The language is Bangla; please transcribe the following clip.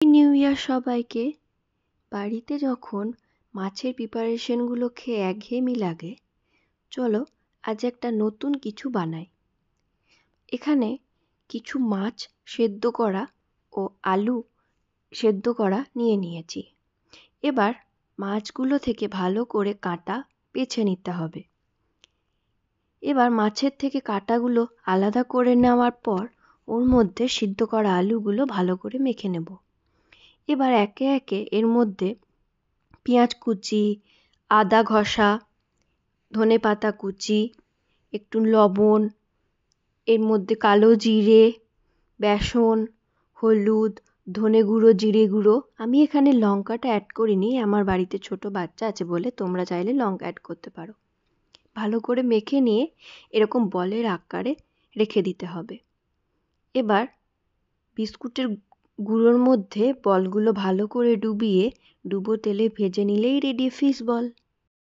নিউ ইয়ার সবাইকে। বাড়িতে যখন মাছের প্রিপারেশনগুলো খেয়ে একঘেয়েমি লাগে, চলো আজ একটা নতুন কিছু বানাই। এখানে কিছু মাছ সেদ্ধ করা ও আলু সেদ্ধ করা নিয়ে নিয়েছি। এবার মাছগুলো থেকে ভালো করে কাঁটা বেছে নিতে হবে। এবার মাছের থেকে কাঁটাগুলো আলাদা করে নেওয়ার পর ওর মধ্যে সিদ্ধ করা আলুগুলো ভালো করে মেখে নেব। এবার একে একে এর মধ্যে পেঁয়াজ কুচি, আদা ঘষা, ধনেপাতা কুচি, একটু লবণ, এর মধ্যে কালো জিরে, বেসন, হলুদ, ধনে গুঁড়ো, জিরে গুঁড়ো। আমি এখানে লঙ্কাটা অ্যাড করিনি, আমার বাড়িতে ছোট বাচ্চা আছে বলে তোমরা চাইলে লঙ্কা অ্যাড করতে পারো। ভালো করে মেখে নিয়ে এরকম বলের আকারে রেখে দিতে হবে। এবার বিস্কুটের গুঁড়োর মধ্যে বলগুলো ভালো করে ডুবিয়ে ডুবো তেলে ভেজে নিলেই রেডি ফিশ বল।